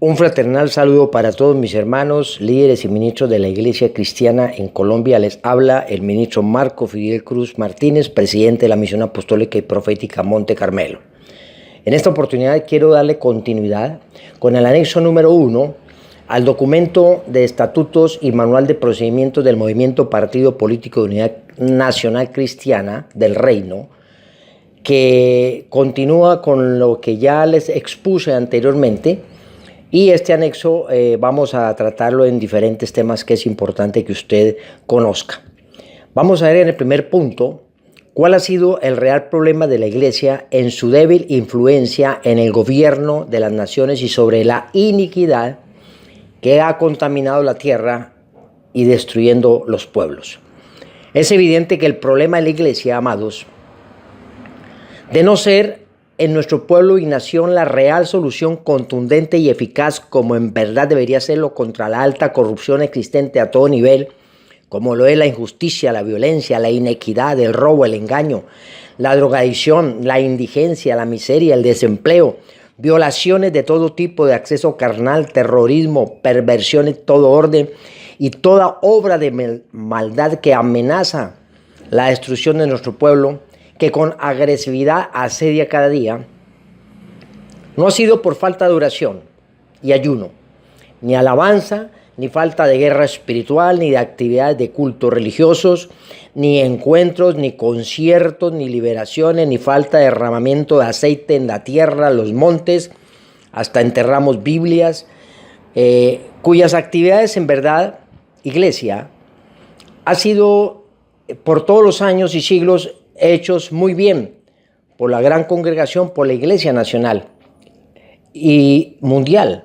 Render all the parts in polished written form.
Un fraternal saludo para todos mis hermanos, líderes y ministros de la Iglesia Cristiana en Colombia. Les habla el ministro Marco Fidel Cruz Martínez, presidente de la Misión Apostólica y Profética Monte Carmelo. En esta oportunidad quiero darle continuidad con el anexo número 1 al documento de estatutos y manual de procedimientos del Movimiento Partido Político de Unidad Nacional Cristiana del Reino, que continúa con lo que ya les expuse anteriormente. Y este anexo vamos a tratarlo en diferentes temas que es importante que usted conozca. Vamos a ver en el primer punto cuál ha sido el real problema de la Iglesia en su débil influencia en el gobierno de las naciones y sobre la iniquidad que ha contaminado la tierra y destruyendo los pueblos. Es evidente que el problema de la Iglesia, amados, de no ser en nuestro pueblo y nación la real solución contundente y eficaz, como en verdad debería serlo, contra la alta corrupción existente a todo nivel, como lo es la injusticia, la violencia, la inequidad, el robo, el engaño, la drogadicción, la indigencia, la miseria, el desempleo, violaciones de todo tipo de acceso carnal, terrorismo, perversiones de todo orden y toda obra de maldad que amenaza la destrucción de nuestro pueblo, que con agresividad asedia cada día, no ha sido por falta de oración y ayuno, ni alabanza, ni falta de guerra espiritual, ni de actividades de cultos religiosos, ni encuentros, ni conciertos, ni liberaciones, ni falta de derramamiento de aceite en la tierra, los montes, hasta enterramos Biblias, cuyas actividades en verdad, Iglesia, ha sido por todos los años y siglos hechos muy bien por la gran congregación, por la Iglesia Nacional y mundial,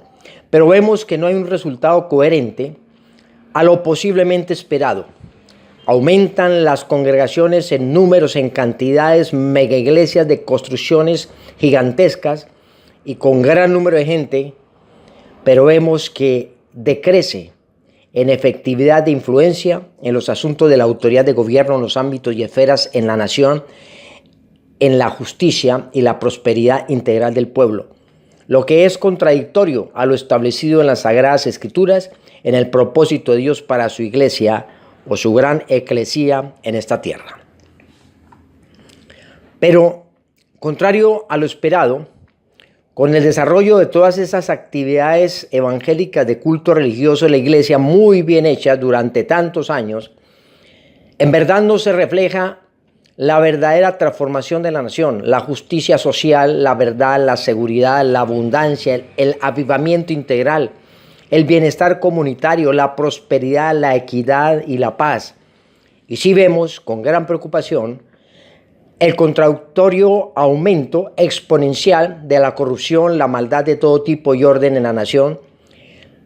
pero vemos que no hay un resultado coherente a lo posiblemente esperado. Aumentan las congregaciones en números, en cantidades, mega iglesias de construcciones gigantescas y con gran número de gente, pero vemos que decrece en efectividad de influencia en los asuntos de la autoridad de gobierno, en los ámbitos y esferas en la nación, en la justicia y la prosperidad integral del pueblo, lo que es contradictorio a lo establecido en las Sagradas Escrituras, en el propósito de Dios para su iglesia o su gran eclesía en esta tierra. Pero, contrario a lo esperado, con el desarrollo de todas esas actividades evangélicas de culto religioso de la Iglesia muy bien hechas durante tantos años, en verdad no se refleja la verdadera transformación de la nación, la justicia social, la verdad, la seguridad, la abundancia, el avivamiento integral, el bienestar comunitario, la prosperidad, la equidad y la paz. Y sí vemos con gran preocupación el contradictorio aumento exponencial de la corrupción, la maldad de todo tipo y orden en la nación,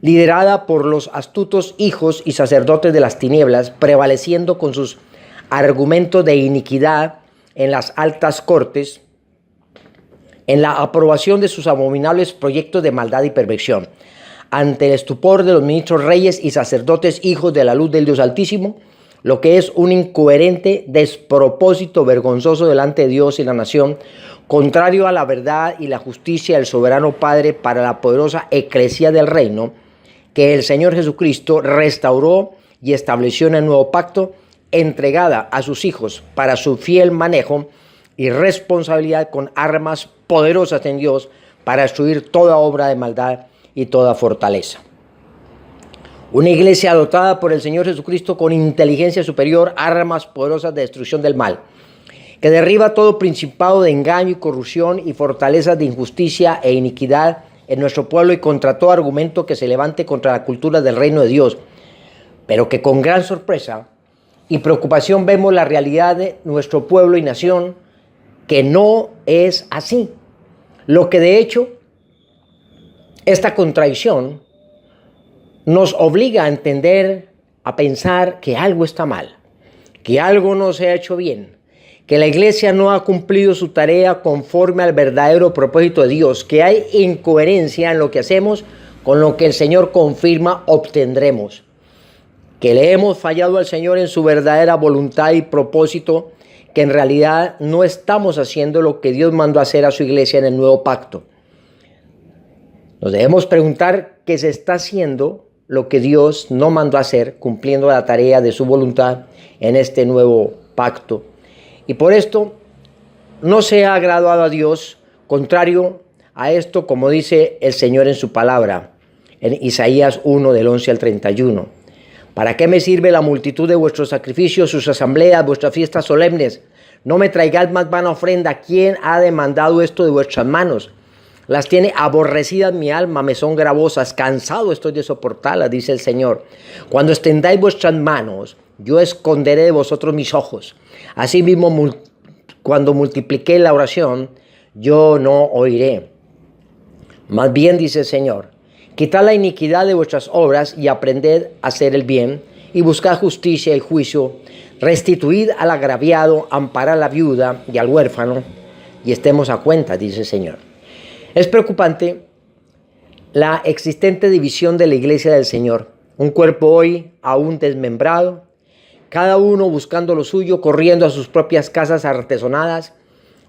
liderada por los astutos hijos y sacerdotes de las tinieblas, prevaleciendo con sus argumentos de iniquidad en las altas cortes, en la aprobación de sus abominables proyectos de maldad y perversión. Ante el estupor de los ministros reyes y sacerdotes hijos de la luz del Dios Altísimo, lo que es un incoherente despropósito vergonzoso delante de Dios y la nación, contrario a la verdad y la justicia del soberano Padre para la poderosa eclesía del reino, que el Señor Jesucristo restauró y estableció en el nuevo pacto, entregada a sus hijos para su fiel manejo y responsabilidad con armas poderosas en Dios para destruir toda obra de maldad y toda fortaleza. Una iglesia dotada por el Señor Jesucristo con inteligencia superior, armas poderosas de destrucción del mal, que derriba todo principado de engaño y corrupción y fortalezas de injusticia e iniquidad en nuestro pueblo y contra todo argumento que se levante contra la cultura del reino de Dios, pero que con gran sorpresa y preocupación vemos la realidad de nuestro pueblo y nación, que no es así. Lo que de hecho, esta contradicción nos obliga a entender, a pensar que algo está mal, que algo no se ha hecho bien, que la iglesia no ha cumplido su tarea conforme al verdadero propósito de Dios, que hay incoherencia en lo que hacemos con lo que el Señor confirma obtendremos, que le hemos fallado al Señor en su verdadera voluntad y propósito, que en realidad no estamos haciendo lo que Dios mandó hacer a su iglesia en el nuevo pacto. Nos debemos preguntar qué se está haciendo lo que Dios no mandó a hacer, cumpliendo la tarea de su voluntad en este nuevo pacto. Y por esto no se ha agradado a Dios, contrario a esto, como dice el Señor en su palabra, en Isaías 1, del 11 al 31. ¿Para qué me sirve la multitud de vuestros sacrificios, sus asambleas, vuestras fiestas solemnes? No me traigáis más vana ofrenda. ¿Quién ha demandado esto de vuestras manos? Las tiene aborrecidas mi alma, me son gravosas, cansado estoy de soportarlas, dice el Señor. Cuando extendáis vuestras manos, yo esconderé de vosotros mis ojos. Asimismo, cuando multipliqué la oración, yo no oiré. Más bien, dice el Señor, quitad la iniquidad de vuestras obras y aprended a hacer el bien y buscad justicia y juicio. Restituid al agraviado, amparad a la viuda y al huérfano y estemos a cuenta, dice el Señor. Es preocupante la existente división de la iglesia del Señor. Un cuerpo hoy aún desmembrado, cada uno buscando lo suyo, corriendo a sus propias casas artesonadas,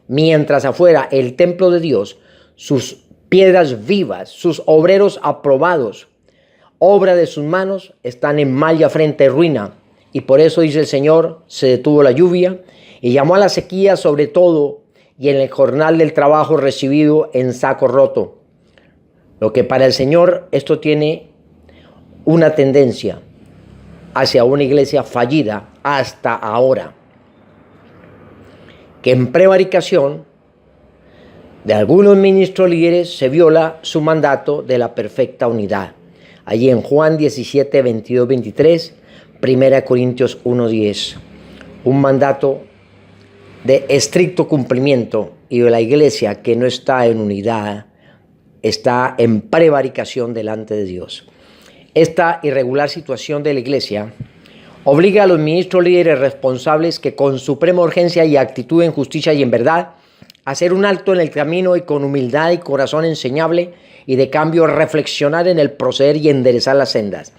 mientras afuera el templo de Dios, sus piedras vivas, sus obreros aprobados, obra de sus manos, están en malla frente a ruina. Y por eso, dice el Señor, se detuvo la lluvia y llamó a la sequía sobre todo y en el jornal del trabajo recibido en saco roto. Lo que para el Señor esto tiene una tendencia hacia una iglesia fallida hasta ahora, que en prevaricación de algunos ministros líderes se viola su mandato de la perfecta unidad. Allí en Juan 17, 22, 23, 1 Corintios 1, 10. Un mandato de estricto cumplimiento y de la iglesia que no está en unidad, está en prevaricación delante de Dios. Esta irregular situación de la iglesia obliga a los ministros líderes responsables que con suprema urgencia y actitud en justicia y en verdad hacer un alto en el camino y con humildad y corazón enseñable y de cambio reflexionar en el proceder y enderezar las sendas.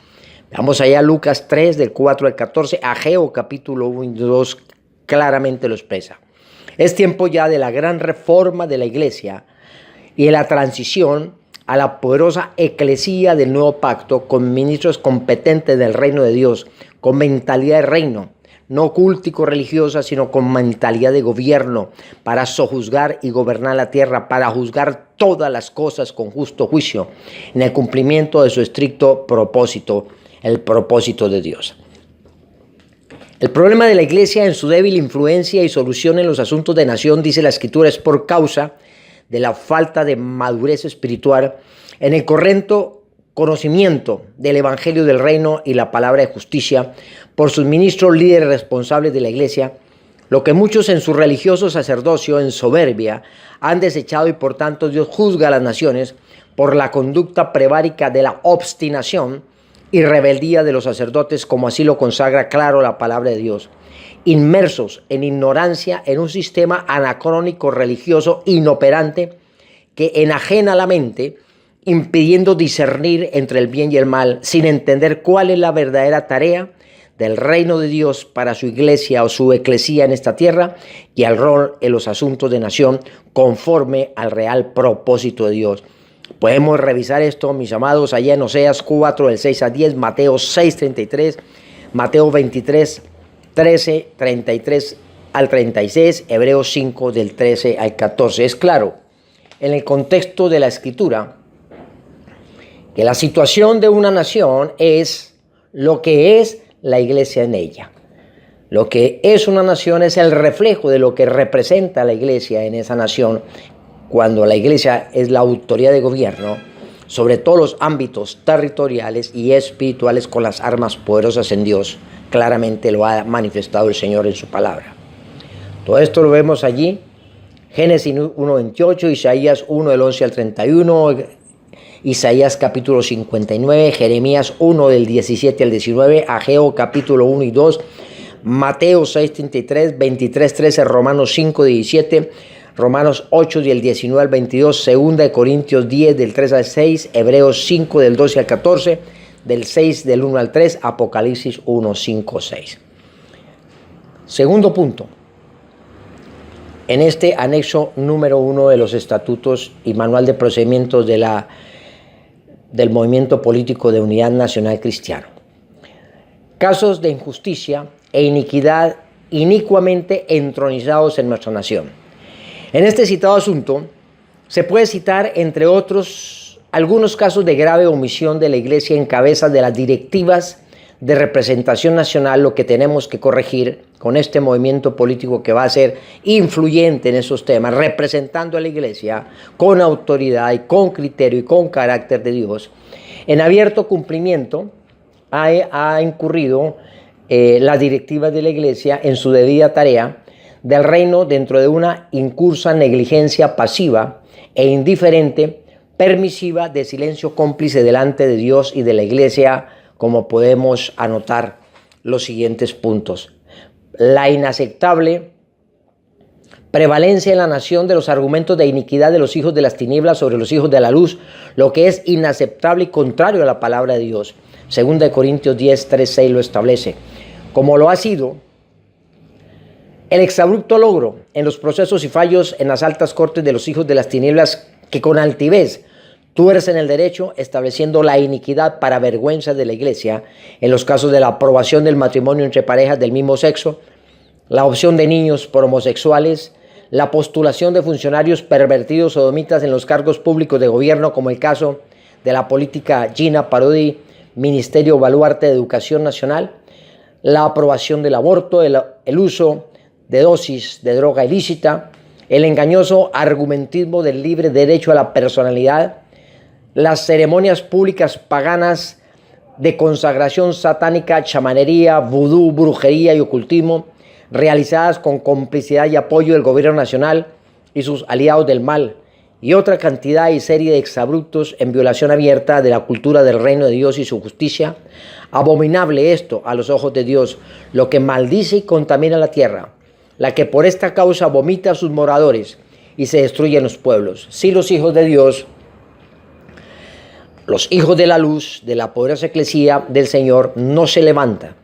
Vamos allá a Lucas 3 del 4 al 14, Ageo capítulo 1 y 2 claramente lo expresa. Es tiempo ya de la gran reforma de la iglesia y de la transición a la poderosa eclesía del nuevo pacto con ministros competentes del reino de Dios, con mentalidad de reino, no cultico-religiosa, sino con mentalidad de gobierno, para sojuzgar y gobernar la tierra, para juzgar todas las cosas con justo juicio, en el cumplimiento de su estricto propósito, el propósito de Dios. El problema de la iglesia en su débil influencia y solución en los asuntos de nación, dice la Escritura, es por causa de la falta de madurez espiritual en el correcto conocimiento del Evangelio del Reino y la palabra de justicia por sus ministros líderes responsables de la iglesia, lo que muchos en su religioso sacerdocio, en soberbia, han desechado y por tanto Dios juzga a las naciones por la conducta prevárica de la obstinación y rebeldía de los sacerdotes, como así lo consagra claro la palabra de Dios, inmersos en ignorancia en un sistema anacrónico religioso inoperante que enajena la mente, impidiendo discernir entre el bien y el mal, sin entender cuál es la verdadera tarea del reino de Dios para su iglesia o su eclesía en esta tierra y al rol en los asuntos de nación conforme al real propósito de Dios. Podemos revisar esto, mis amados, allá en Oseas 4, del 6 a 10, Mateo 6, 33, Mateo 23, 13, 33 al 36, Hebreos 5, del 13 al 14. Es claro, en el contexto de la Escritura, que la situación de una nación es lo que es la iglesia en ella. Lo que es una nación es el reflejo de lo que representa la iglesia en esa nación, cuando la iglesia es la autoridad de gobierno sobre todos los ámbitos territoriales y espirituales con las armas poderosas en Dios. Claramente lo ha manifestado el Señor en su palabra. Todo esto lo vemos allí, Génesis 1:28, Isaías 1 del 11 al 31, Isaías capítulo 59, Jeremías 1 del 17 al 19, Ageo capítulo 1 y 2, Mateo 6:33, 23:13, Romanos 5:17, Romanos 8 del 19 al 22, 2 Corintios 10 del 3 al 6, Hebreos 5 del 12 al 14, del 6 del 1 al 3, Apocalipsis 1, 5, 6. Segundo punto. En este anexo número 1 de los estatutos y manual de procedimientos de la del movimiento político de Unidad Nacional Cristiano. Casos de injusticia e iniquidad inicuamente entronizados en nuestra nación. En este citado asunto se puede citar, entre otros, algunos casos de grave omisión de la Iglesia en cabeza de las directivas de representación nacional, lo que tenemos que corregir con este movimiento político que va a ser influyente en esos temas, representando a la Iglesia con autoridad y con criterio y con carácter de Dios. En abierto cumplimiento ha incurrido las directivas de la Iglesia en su debida tarea del reino dentro de una incursa negligencia pasiva e indiferente, permisiva, de silencio cómplice delante de Dios y de la Iglesia, como podemos anotar los siguientes puntos. La inaceptable prevalencia en la nación de los argumentos de iniquidad de los hijos de las tinieblas sobre los hijos de la luz, lo que es inaceptable y contrario a la palabra de Dios. 2 Corintios 10, 3, 6 lo establece. Como lo ha sido el exabrupto logro en los procesos y fallos en las altas cortes de los hijos de las tinieblas, que con altivez tuercen el derecho, estableciendo la iniquidad para vergüenza de la Iglesia en los casos de la aprobación del matrimonio entre parejas del mismo sexo, la adopción de niños por homosexuales, la postulación de funcionarios pervertidos sodomitas en los cargos públicos de gobierno, como el caso de la política Gina Parodi, Ministerio Baluarte de Educación Nacional, la aprobación del aborto, el uso de dosis de droga ilícita, el engañoso argumentismo del libre derecho a la personalidad, las ceremonias públicas paganas de consagración satánica, chamanería, vudú, brujería y ocultismo, realizadas con complicidad y apoyo del gobierno nacional y sus aliados del mal, y otra cantidad y serie de exabruptos en violación abierta de la cultura del reino de Dios y su justicia. Abominable esto a los ojos de Dios, lo que maldice y contamina la tierra, la que por esta causa vomita a sus moradores y se destruyen los pueblos. Si los hijos de Dios, los hijos de la luz, de la poderosa eclesía del Señor, no se levantan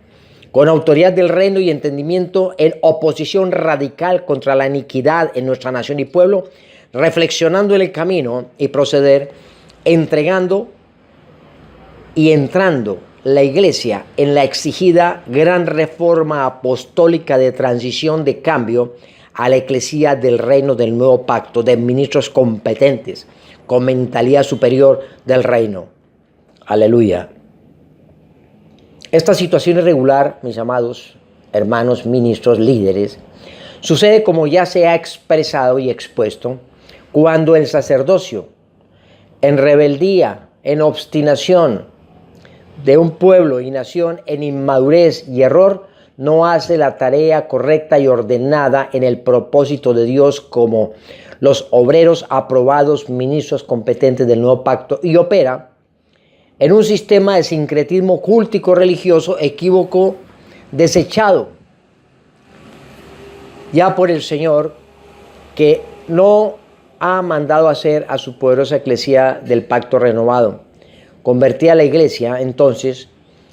con autoridad del reino y entendimiento en oposición radical contra la iniquidad en nuestra nación y pueblo, reflexionando en el camino y proceder, entregando y entrando la Iglesia en la exigida gran reforma apostólica de transición, de cambio a la eclesía del reino del nuevo pacto, de ministros competentes con mentalidad superior del reino. Aleluya. Esta situación irregular, mis amados hermanos, ministros, líderes, sucede, como ya se ha expresado y expuesto, cuando el sacerdocio, en rebeldía, en obstinación de un pueblo y nación, en inmadurez y error, no hace la tarea correcta y ordenada en el propósito de Dios como los obreros aprobados, ministros competentes del nuevo pacto, y opera en un sistema de sincretismo cultico religioso equívoco, desechado ya por el Señor, que no ha mandado hacer a su poderosa eclesía del pacto renovado. Convertía a la Iglesia entonces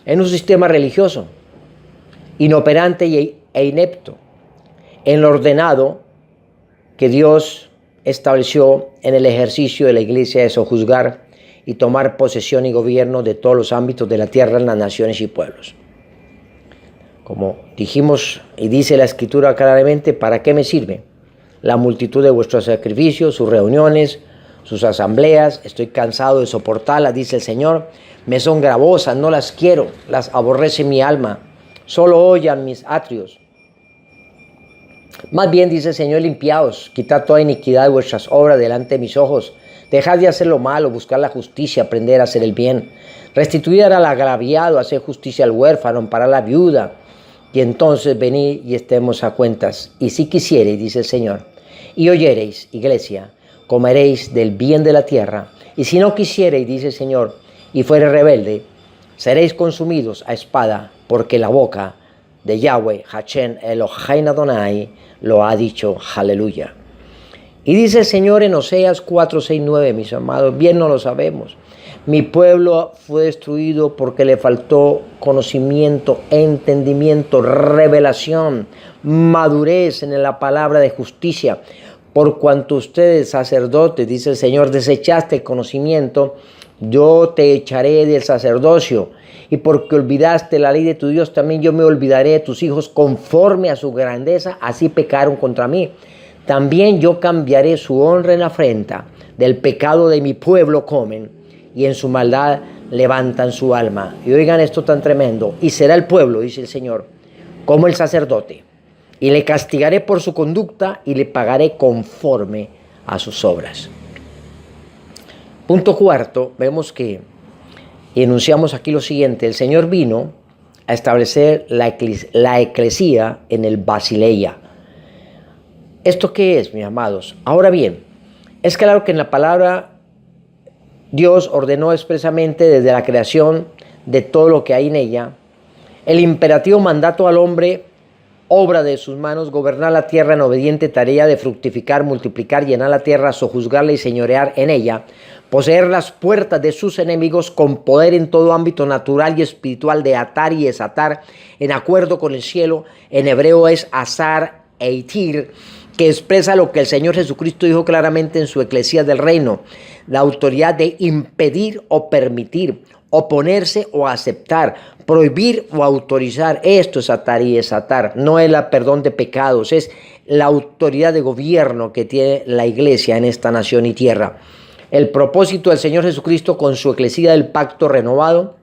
en un sistema religioso inoperante e inepto en lo ordenado que Dios estableció en el ejercicio de la Iglesia de sojuzgar y tomar posesión y gobierno de todos los ámbitos de la tierra, en las naciones y pueblos. Como dijimos y dice la Escritura claramente, ¿para qué me sirve la multitud de vuestros sacrificios, sus reuniones, sus asambleas? Estoy cansado de soportarlas, dice el Señor. Me son gravosas, no las quiero, las aborrece mi alma. Solo oyan mis atrios. Más bien, dice el Señor, limpiaos, quitad toda iniquidad de vuestras obras delante de mis ojos. Dejad de hacer lo malo, buscar la justicia, aprender a hacer el bien. Restituir al agraviado, hacer justicia al huérfano, amparar a la viuda. Y entonces venid y estemos a cuentas. Y si quisiereis, dice el Señor, y oyereis, iglesia, comeréis del bien de la tierra. Y si no quisiereis, dice el Señor, y fuere rebelde, seréis consumidos a espada, porque la boca de Yahweh, Hachem Elohim Adonai, lo ha dicho. Aleluya. Y dice el Señor en Oseas 4, 6, 9, mis amados, bien no lo sabemos. Mi pueblo fue destruido porque le faltó conocimiento, entendimiento, revelación, madurez en la palabra de justicia. Por cuanto ustedes, sacerdotes, dice el Señor, desechaste el conocimiento, yo te echaré del sacerdocio, y porque olvidaste la ley de tu Dios, también yo me olvidaré de tus hijos conforme a su grandeza, así pecaron contra mí. También yo cambiaré su honra en afrenta, del pecado de mi pueblo comen, y en su maldad levantan su alma. Y oigan esto tan tremendo, y será el pueblo, dice el Señor, como el sacerdote, y le castigaré por su conducta, y le pagaré conforme a sus obras. Punto cuarto, vemos que y enunciamos aquí lo siguiente: el Señor vino a establecer la eclesía en el Basileia. ¿Esto qué es, mis amados? Ahora bien, es claro que en la palabra Dios ordenó expresamente desde la creación de todo lo que hay en ella, el imperativo mandato al hombre, obra de sus manos, gobernar la tierra en obediente tarea de fructificar, multiplicar, llenar la tierra, sojuzgarla y señorear en ella, poseer las puertas de sus enemigos con poder en todo ámbito natural y espiritual de atar y desatar en acuerdo con el cielo. En hebreo es azar e itir, que expresa lo que el Señor Jesucristo dijo claramente en su Eclesía del Reino: la autoridad de impedir o permitir, oponerse o aceptar, prohibir o autorizar. Esto es atar y desatar, no es la perdón de pecados, es la autoridad de gobierno que tiene la iglesia en esta nación y tierra. El propósito del Señor Jesucristo con su Eclesía del pacto renovado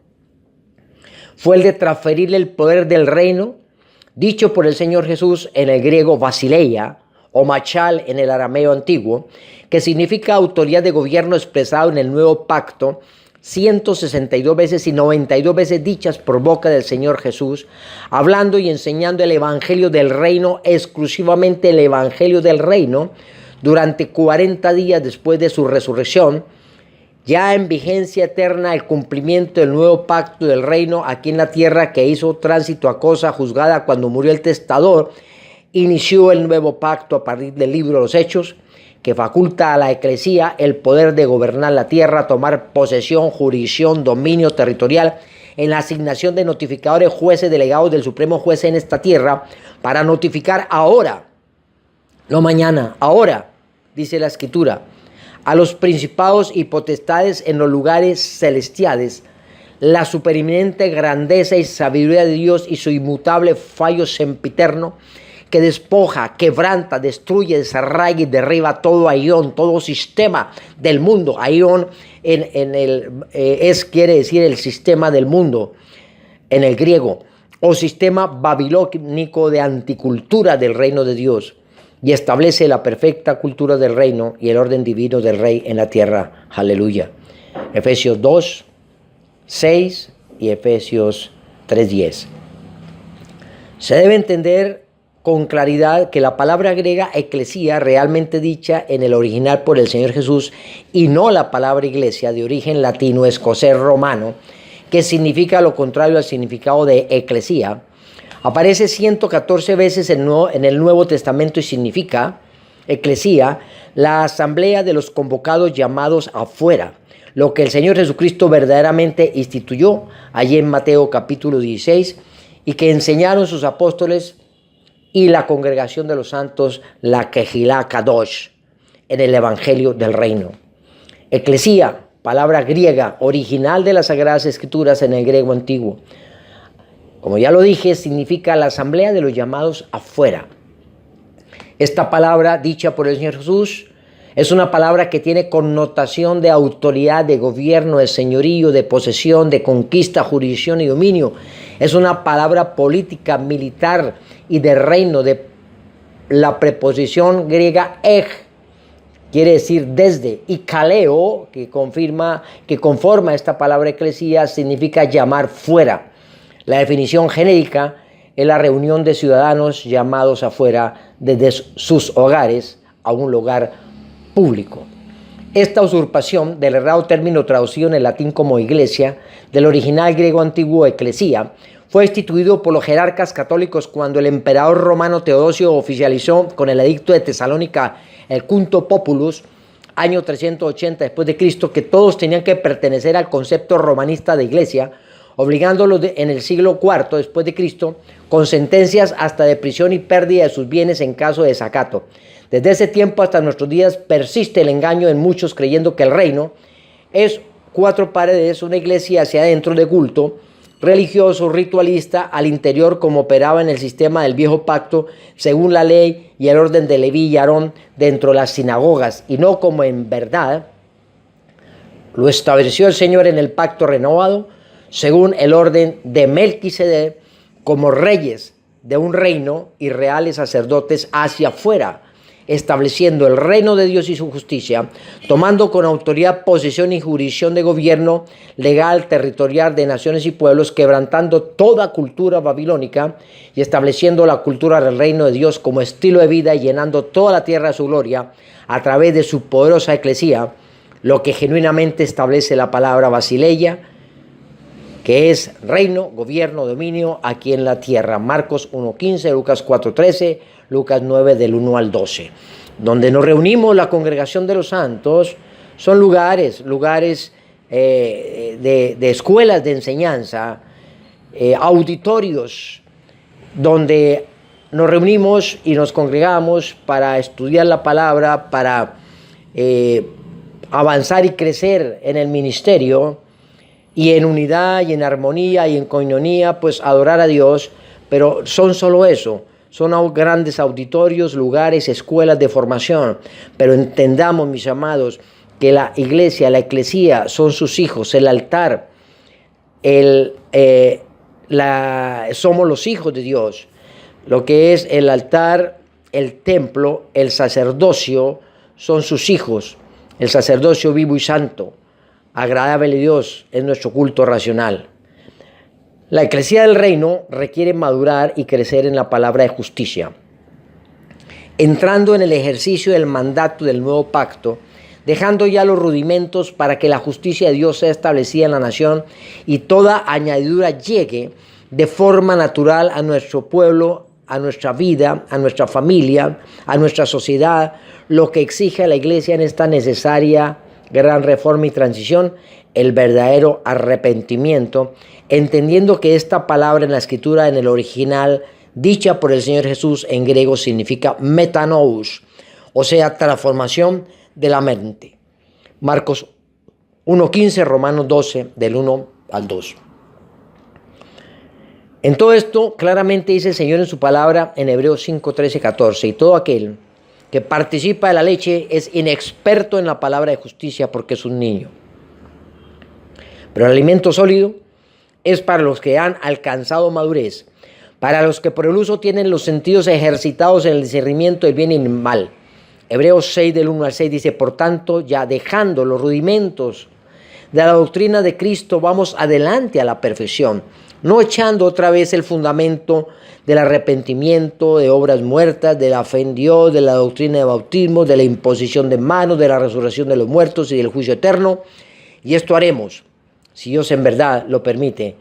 fue el de transferirle el poder del reino, dicho por el Señor Jesús en el griego basileia o machal en el arameo antiguo, que significa autoridad de gobierno expresado en el nuevo pacto, 162 veces y 92 veces dichas por boca del Señor Jesús, hablando y enseñando el evangelio del reino, exclusivamente el evangelio del reino, durante 40 días después de su resurrección, ya en vigencia eterna el cumplimiento del nuevo pacto del reino aquí en la tierra, que hizo tránsito a cosa juzgada cuando murió el testador. Inició el nuevo pacto a partir del libro de los Hechos, que faculta a la eclesía el poder de gobernar la tierra, tomar posesión, jurisdicción, dominio territorial, en la asignación de notificadores, jueces, delegados del supremo juez en esta tierra, para notificar ahora, no mañana, ahora, dice la Escritura, a los principados y potestades en los lugares celestiales, la supereminente grandeza y sabiduría de Dios y su inmutable fallo sempiterno, que despoja, quebranta, destruye, desarraiga y derriba todo aión, todo sistema del mundo. Aión quiere decir el sistema del mundo en el griego, o sistema babilónico de anticultura del reino de Dios, y establece la perfecta cultura del reino y el orden divino del rey en la tierra. Aleluya. Efesios 2, 6 y Efesios 3:10. Se debe entender con claridad que la palabra griega eclesía, realmente dicha en el original por el Señor Jesús, y no la palabra iglesia de origen latino escocés romano, que significa lo contrario al significado de eclesía, aparece 114 veces en el Nuevo Testamento y significa, eclesía, la asamblea de los convocados llamados afuera, lo que el Señor Jesucristo verdaderamente instituyó allí en Mateo capítulo 16, y que enseñaron sus apóstoles y la congregación de los santos, la Kehilá Kadosh, en el Evangelio del Reino. Eclesía, palabra griega, original de las Sagradas Escrituras en el griego antiguo. Como ya lo dije, significa la asamblea de los llamados afuera. Esta palabra, dicha por el Señor Jesús, es una palabra que tiene connotación de autoridad, de gobierno, de señorío, de posesión, de conquista, jurisdicción y dominio. Es una palabra política, militar y de reino, de la preposición griega ej, quiere decir desde, y kaleo, que conforma esta palabra eclesía, significa llamar fuera. La definición genérica es la reunión de ciudadanos llamados afuera desde sus hogares a un lugar público. Esta usurpación del errado término traducido en el latín como iglesia, del original griego antiguo eclesía, fue instituido por los jerarcas católicos cuando el emperador romano Teodosio oficializó con el edicto de Tesalónica el Quinto Populus, año 380 después de Cristo, que todos tenían que pertenecer al concepto romanista de iglesia, obligándolos en el siglo IV después de Cristo con sentencias hasta de prisión y pérdida de sus bienes en caso de desacato. Desde ese tiempo hasta nuestros días persiste el engaño en muchos creyendo que el reino es 4 paredes, una iglesia hacia adentro de culto religioso, ritualista, al interior como operaba en el sistema del viejo pacto, según la ley y el orden de Leví y Aarón dentro de las sinagogas, y no como en verdad lo estableció el Señor en el pacto renovado, según el orden de Melquisedec, como reyes de un reino y reales sacerdotes hacia afuera, estableciendo el reino de Dios y su justicia, tomando con autoridad posesión y jurisdicción de gobierno legal, territorial de naciones y pueblos, quebrantando toda cultura babilónica y estableciendo la cultura del reino de Dios como estilo de vida y llenando toda la tierra de su gloria a través de su poderosa eclesía, lo que genuinamente establece la palabra Basileia, que es reino, gobierno, dominio aquí en la tierra. Marcos 1:15, Lucas 4:13, Lucas 9 del 1 al 12. Donde nos reunimos la congregación de los santos son lugares de escuelas de enseñanza, auditorios, donde nos reunimos y nos congregamos para estudiar la palabra, para avanzar y crecer en el ministerio, y en unidad y en armonía y en coinonía, pues adorar a Dios. Pero son solo eso, son grandes auditorios, lugares, escuelas de formación. Pero entendamos, mis amados, que la iglesia, la eclesía son sus hijos, el altar, somos los hijos de Dios. Lo que es el altar, el templo, el sacerdocio, son sus hijos. El sacerdocio vivo y santo, agradable a Dios, es nuestro culto racional. La eclesía del reino requiere madurar y crecer en la palabra de justicia, entrando en el ejercicio del mandato del nuevo pacto, dejando ya los rudimentos para que la justicia de Dios sea establecida en la nación y toda añadidura llegue de forma natural a nuestro pueblo, a nuestra vida, a nuestra familia, a nuestra sociedad, lo que exige a la iglesia en esta necesaria gran reforma y transición, el verdadero arrepentimiento, entendiendo que esta palabra en la escritura, en el original, dicha por el Señor Jesús en griego, significa metanous, o sea, transformación de la mente. Marcos 1:15, Romanos 12, del 1 al 2. En todo esto, claramente dice el Señor en su palabra en Hebreos 5, 13, 14, y todo aquel que participa de la leche es inexperto en la palabra de justicia porque es un niño. Pero el alimento sólido es para los que han alcanzado madurez, para los que por el uso tienen los sentidos ejercitados en el discernimiento del bien y del mal. Hebreos 6 del 1 al 6 dice, por tanto, ya dejando los rudimentos de la doctrina de Cristo, vamos adelante a la perfección, no echando otra vez el fundamento del arrepentimiento, de obras muertas, de la fe en Dios, de la doctrina de bautismo, de la imposición de manos, de la resurrección de los muertos y del juicio eterno. Y esto haremos, si Dios en verdad lo permite,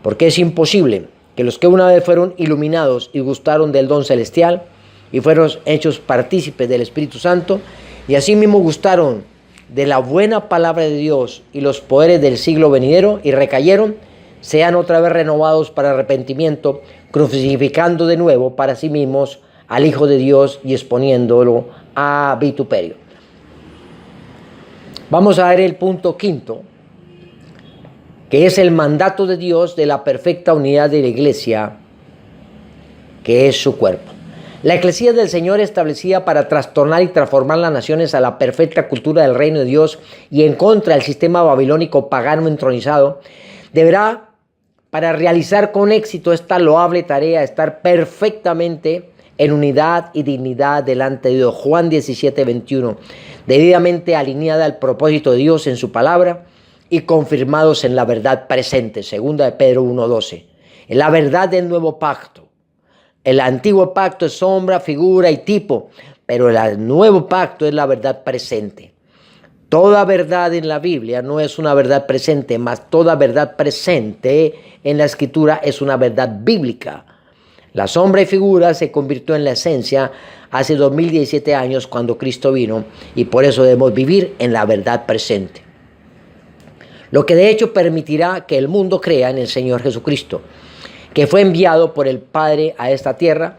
porque es imposible que los que una vez fueron iluminados y gustaron del don celestial y fueron hechos partícipes del Espíritu Santo y asimismo gustaron de la buena palabra de Dios y los poderes del siglo venidero y recayeron, sean otra vez renovados para arrepentimiento, crucificando de nuevo para sí mismos al Hijo de Dios y exponiéndolo a vituperio. Vamos a ver el punto quinto, que es el mandato de Dios de la perfecta unidad de la iglesia, que es su cuerpo. La eclesía del Señor establecida para trastornar y transformar las naciones a la perfecta cultura del reino de Dios y en contra del sistema babilónico pagano entronizado, deberá, para realizar con éxito esta loable tarea, estar perfectamente en unidad y dignidad delante de Dios. Juan 17, 21, debidamente alineada al propósito de Dios en su palabra y confirmados en la verdad presente. Segunda de Pedro 1, 12. En la verdad del nuevo pacto. El antiguo pacto es sombra, figura y tipo, pero el nuevo pacto es la verdad presente. Toda verdad en la Biblia no es una verdad presente, mas toda verdad presente en la Escritura es una verdad bíblica. La sombra y figura se convirtió en la esencia hace 2017 años cuando Cristo vino y por eso debemos vivir en la verdad presente. Lo que de hecho permitirá que el mundo crea en el Señor Jesucristo, que fue enviado por el Padre a esta tierra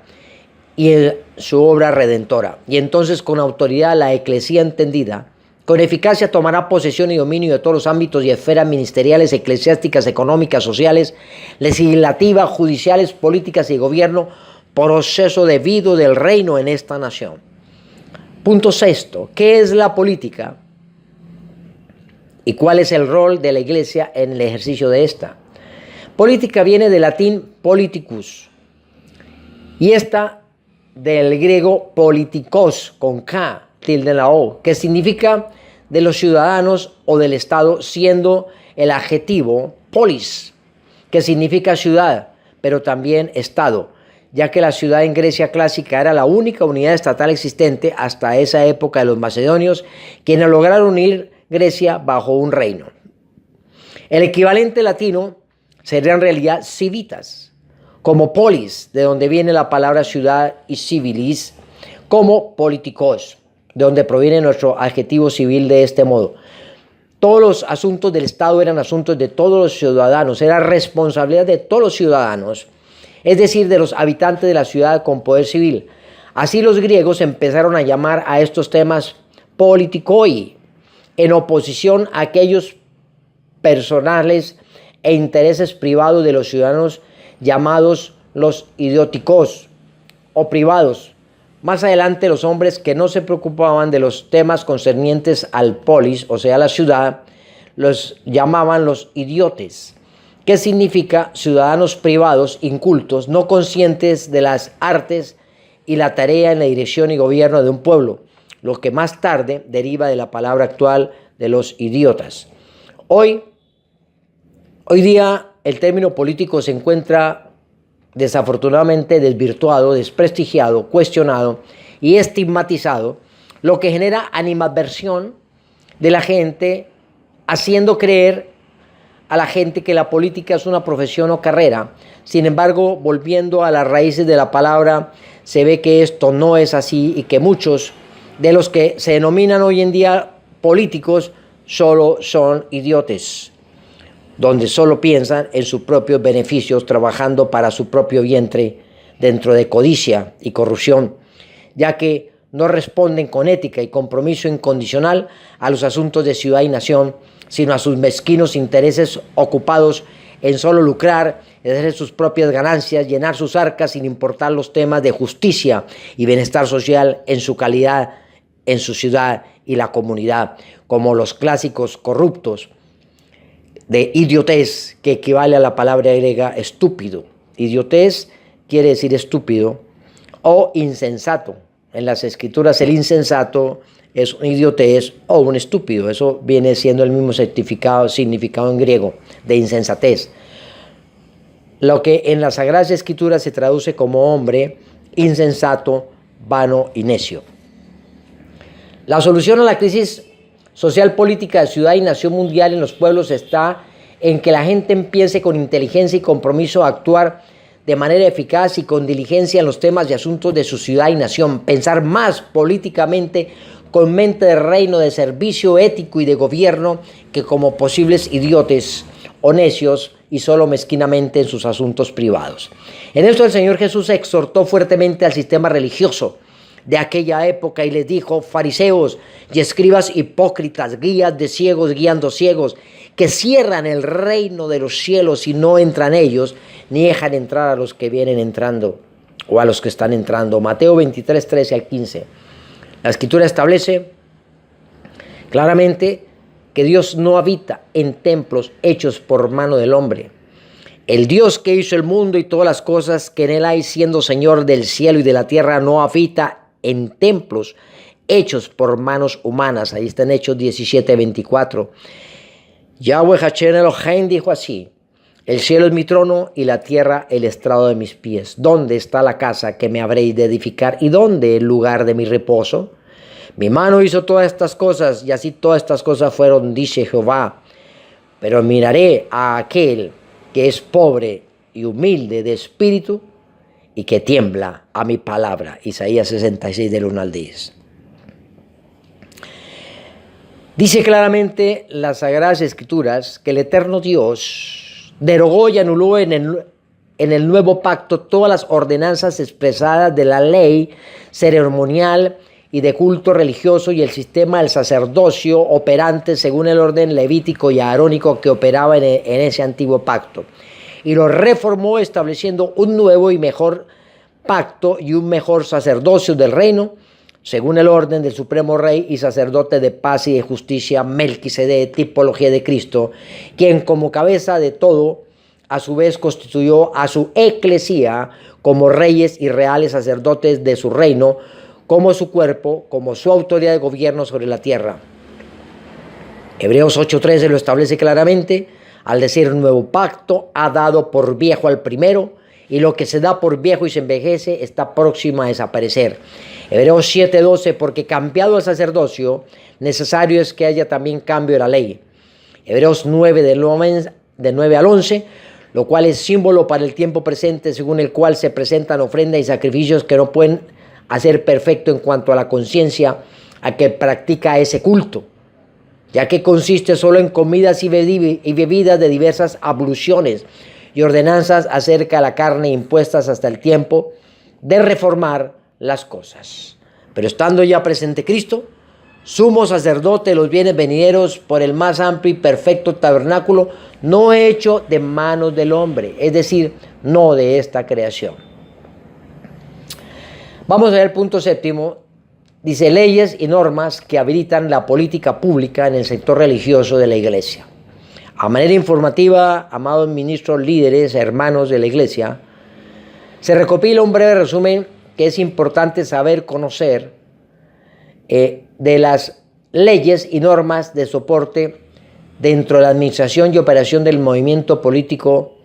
y en su obra redentora. Y entonces con autoridad la eclesía entendida Con eficacia tomará posesión y dominio de todos los ámbitos y esferas ministeriales, eclesiásticas, económicas, sociales, legislativas, judiciales, políticas y gobierno, proceso debido del reino en esta nación. Punto sexto, ¿qué es la política? ¿Y cuál es el rol de la Iglesia en el ejercicio de esta? Política viene del latín politicus y esta del griego politikos, con K, tilde en la O, que significa de los ciudadanos o del Estado, siendo el adjetivo polis, que significa ciudad, pero también Estado, ya que la ciudad en Grecia clásica era la única unidad estatal existente hasta esa época de los macedonios, quienes lograron unir Grecia bajo un reino. El equivalente latino sería en realidad civitas, como polis, de donde viene la palabra ciudad, y civilis, como politikos, de donde proviene nuestro adjetivo civil de este modo. Todos los asuntos del Estado eran asuntos de todos los ciudadanos, era responsabilidad de todos los ciudadanos, es decir, de los habitantes de la ciudad con poder civil. Así los griegos empezaron a llamar a estos temas politikoi, en oposición a aquellos personales e intereses privados de los ciudadanos llamados los idióticos o privados. Más adelante los hombres que no se preocupaban de los temas concernientes al polis, o sea, la ciudad, los llamaban los idiotes, que significa ciudadanos privados, incultos, no conscientes de las artes y la tarea en la dirección y gobierno de un pueblo, lo que más tarde deriva de la palabra actual de los idiotas. Hoy día el término político se encuentra desafortunadamente desvirtuado, desprestigiado, cuestionado y estigmatizado, lo que genera animadversión de la gente, haciendo creer a la gente que la política es una profesión o carrera. Sin embargo, volviendo a las raíces de la palabra, se ve que esto no es así y que muchos de los que se denominan hoy en día políticos solo son idiotes, donde solo piensan en sus propios beneficios, trabajando para su propio vientre dentro de codicia y corrupción, ya que no responden con ética y compromiso incondicional a los asuntos de ciudad y nación, sino a sus mezquinos intereses ocupados en solo lucrar, hacer sus propias ganancias, llenar sus arcas sin importar los temas de justicia y bienestar social en su calidad, en su ciudad y la comunidad, como los clásicos corruptos de idiotez, que equivale a la palabra griega estúpido. Idiotez quiere decir estúpido o insensato. En las escrituras el insensato es un idiotez o un estúpido. Eso viene siendo el mismo significado en griego de insensatez. Lo que en las Sagradas Escrituras se traduce como hombre insensato, vano y necio. La solución a la crisis social, política de ciudad y nación mundial en los pueblos está en que la gente empiece con inteligencia y compromiso a actuar de manera eficaz y con diligencia en los temas y asuntos de su ciudad y nación, pensar más políticamente con mente de reino, de servicio ético y de gobierno, que como posibles idiotes o necios y solo mezquinamente en sus asuntos privados. En esto el Señor Jesús exhortó fuertemente al sistema religioso de aquella época y les dijo: fariseos y escribas hipócritas, guías de ciegos guiando ciegos, que cierran el reino de los cielos y no entran ellos, ni dejan entrar a los que vienen entrando o a los que están entrando. Mateo 23, 13 al 15. La Escritura establece claramente que Dios no habita en templos hechos por mano del hombre. El Dios que hizo el mundo y todas las cosas que en él hay, siendo Señor del cielo y de la tierra, no habita en templos hechos por manos humanas. Ahí está en Hechos 17, 24. Yahweh Hashem Elohim dijo así: el cielo es mi trono y la tierra el estrado de mis pies. ¿Dónde está la casa que me habréis de edificar? ¿Y dónde el lugar de mi reposo? Mi mano hizo todas estas cosas, y así todas estas cosas fueron, dice Jehová. Pero miraré a aquel que es pobre y humilde de espíritu y que tiembla a mi palabra. Isaías 66, del 1 al 10. Dice claramente las Sagradas Escrituras que el eterno Dios derogó y anuló en el nuevo pacto todas las ordenanzas expresadas de la ley ceremonial y de culto religioso y el sistema del sacerdocio operante según el orden levítico y arónico que operaba en ese antiguo pacto. Y lo reformó estableciendo un nuevo y mejor pacto y un mejor sacerdocio del reino, según el orden del supremo rey y sacerdote de paz y de justicia, Melquisedec, tipología de Cristo, quien como cabeza de todo, a su vez constituyó a su eclesía como reyes y reales sacerdotes de su reino, como su cuerpo, como su autoridad de gobierno sobre la tierra. Hebreos 8:13 lo establece claramente, al decir nuevo pacto, ha dado por viejo al primero, y lo que se da por viejo y se envejece está próximo a desaparecer. Hebreos 7:12, porque cambiado el sacerdocio, necesario es que haya también cambio de la ley. Hebreos 9, de 9 al 11, lo cual es símbolo para el tiempo presente, según el cual se presentan ofrendas y sacrificios que no pueden hacer perfecto en cuanto a la conciencia a que practica ese culto, ya que consiste solo en comidas y bebidas de diversas abluciones y ordenanzas acerca de la carne impuestas hasta el tiempo de reformar las cosas. Pero estando ya presente Cristo, sumo sacerdote de los bienes venideros por el más amplio y perfecto tabernáculo, no hecho de manos del hombre, es decir, no de esta creación. Vamos a ver el punto séptimo. Dice leyes y normas que habilitan la política pública en el sector religioso de la iglesia. A manera informativa, amados ministros, líderes, hermanos de la iglesia, se recopila un breve resumen que es importante saber conocer de las leyes y normas de soporte dentro de la administración y operación del movimiento político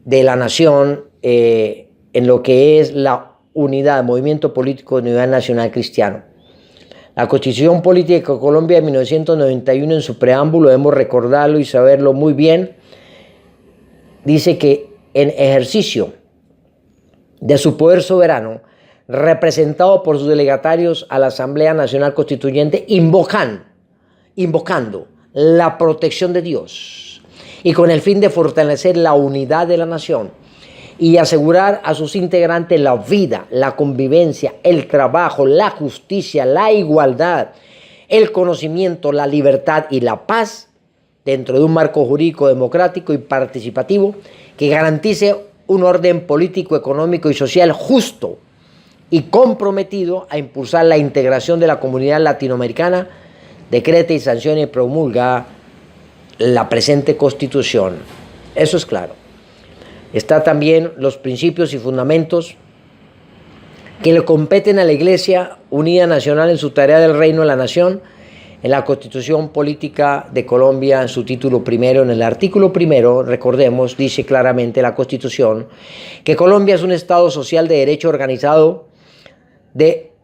de la nación en lo que es la unidad, movimiento político de unidad nacional cristiano. La Constitución Política de Colombia de 1991 en su preámbulo, debemos recordarlo y saberlo muy bien, dice que en ejercicio de su poder soberano, representado por sus delegatarios a la Asamblea Nacional Constituyente, invocando la protección de Dios y con el fin de fortalecer la unidad de la nación y asegurar a sus integrantes la vida, la convivencia, el trabajo, la justicia, la igualdad, el conocimiento, la libertad y la paz dentro de un marco jurídico democrático y participativo que garantice un orden político, económico y social justo y comprometido a impulsar la integración de la comunidad latinoamericana, decreta y sanciona y promulga la presente Constitución. Eso es claro. Está también los principios y fundamentos que le competen a la Iglesia Unida Nacional en su tarea del reino de la nación, en la Constitución Política de Colombia, en su título primero, en el artículo primero, recordemos, dice claramente la Constitución, que Colombia es un Estado social de derecho organizado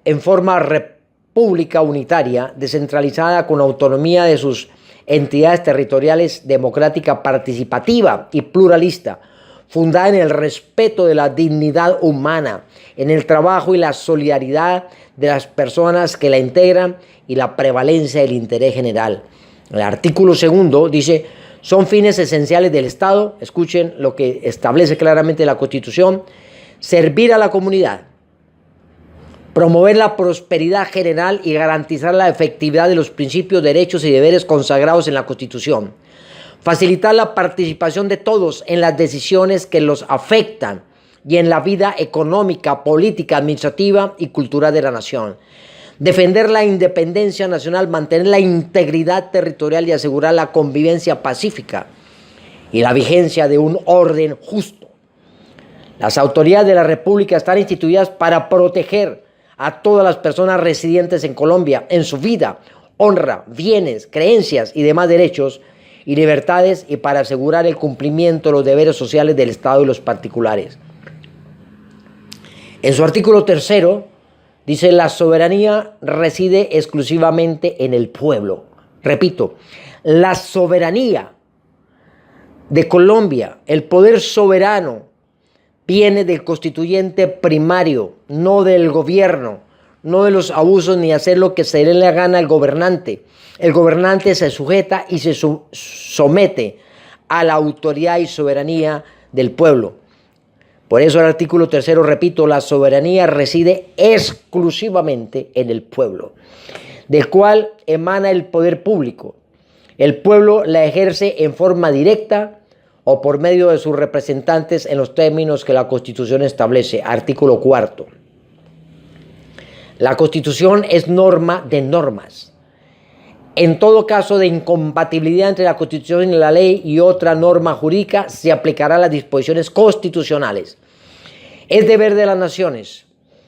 en forma república unitaria, descentralizada, con autonomía de sus entidades territoriales, democrática, participativa y pluralista, fundada en el respeto de la dignidad humana, en el trabajo y la solidaridad de las personas que la integran y la prevalencia del interés general. El artículo segundo dice, son fines esenciales del Estado, escuchen lo que establece claramente la Constitución, servir a la comunidad, promover la prosperidad general y garantizar la efectividad de los principios, derechos y deberes consagrados en la Constitución. Facilitar la participación de todos en las decisiones que los afectan y en la vida económica, política, administrativa y cultural de la nación. Defender la independencia nacional, mantener la integridad territorial y asegurar la convivencia pacífica y la vigencia de un orden justo. Las autoridades de la República están instituidas para proteger a todas las personas residentes en Colombia en su vida, honra, bienes, creencias y demás derechos y libertades y para asegurar el cumplimiento de los deberes sociales del Estado y los particulares. En su artículo tercero dice, la soberanía reside exclusivamente en el pueblo. Repito, la soberanía de Colombia, el poder soberano, viene del constituyente primario, no del gobierno, no de los abusos ni hacer lo que se le gana al gobernante. El gobernante se sujeta y se somete a la autoridad y soberanía del pueblo. Por eso el artículo 3, repito, la soberanía reside exclusivamente en el pueblo, del cual emana el poder público. El pueblo la ejerce en forma directa o por medio de sus representantes en los términos que la Constitución establece. Artículo 4. La Constitución es norma de normas. En todo caso de incompatibilidad entre la Constitución y la ley y otra norma jurídica, se aplicarán las disposiciones constitucionales. Es deber de las naciones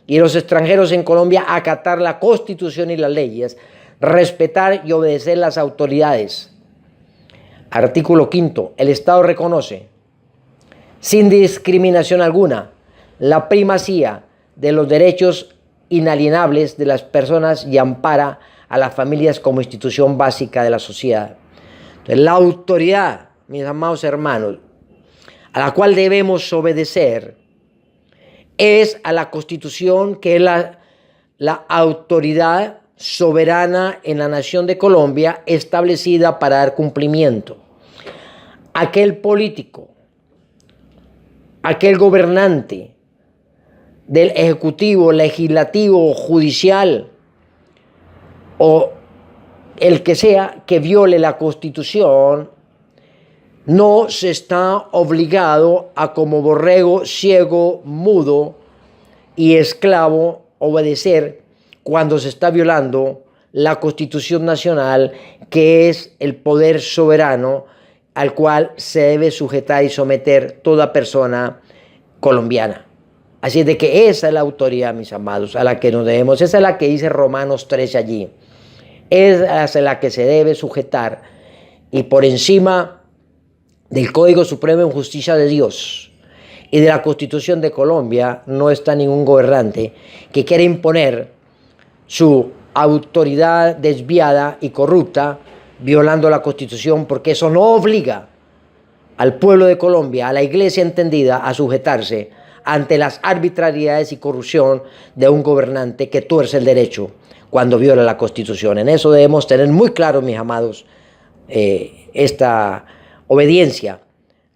y de los extranjeros en Colombia acatar la Constitución y las leyes, respetar y obedecer las autoridades. Artículo 5. El Estado reconoce, sin discriminación alguna, la primacía de los derechos inalienables de las personas y ampara a las familias como institución básica de la sociedad. Entonces, la autoridad, mis amados hermanos, a la cual debemos obedecer es a la Constitución, que es la autoridad soberana en la nación de Colombia, establecida para dar cumplimiento. Aquel político, aquel gobernante del ejecutivo, legislativo, judicial o el que sea que viole la Constitución, no se está obligado a, como borrego ciego, mudo y esclavo, obedecer cuando se está violando la Constitución Nacional, que es el poder soberano al cual se debe sujetar y someter toda persona colombiana. Así es de que esa es la autoridad, mis amados, a la que nos debemos. Esa es la que dice Romanos 13 allí. Esa es la que se debe sujetar, y por encima del Código Supremo en Justicia de Dios y de la Constitución de Colombia no está ningún gobernante que quiera imponer su autoridad desviada y corrupta, violando la Constitución, porque eso no obliga al pueblo de Colombia, a la iglesia entendida, a sujetarse ante las arbitrariedades y corrupción de un gobernante que tuerce el derecho cuando viola la Constitución. En eso debemos tener muy claro, mis amados, esta obediencia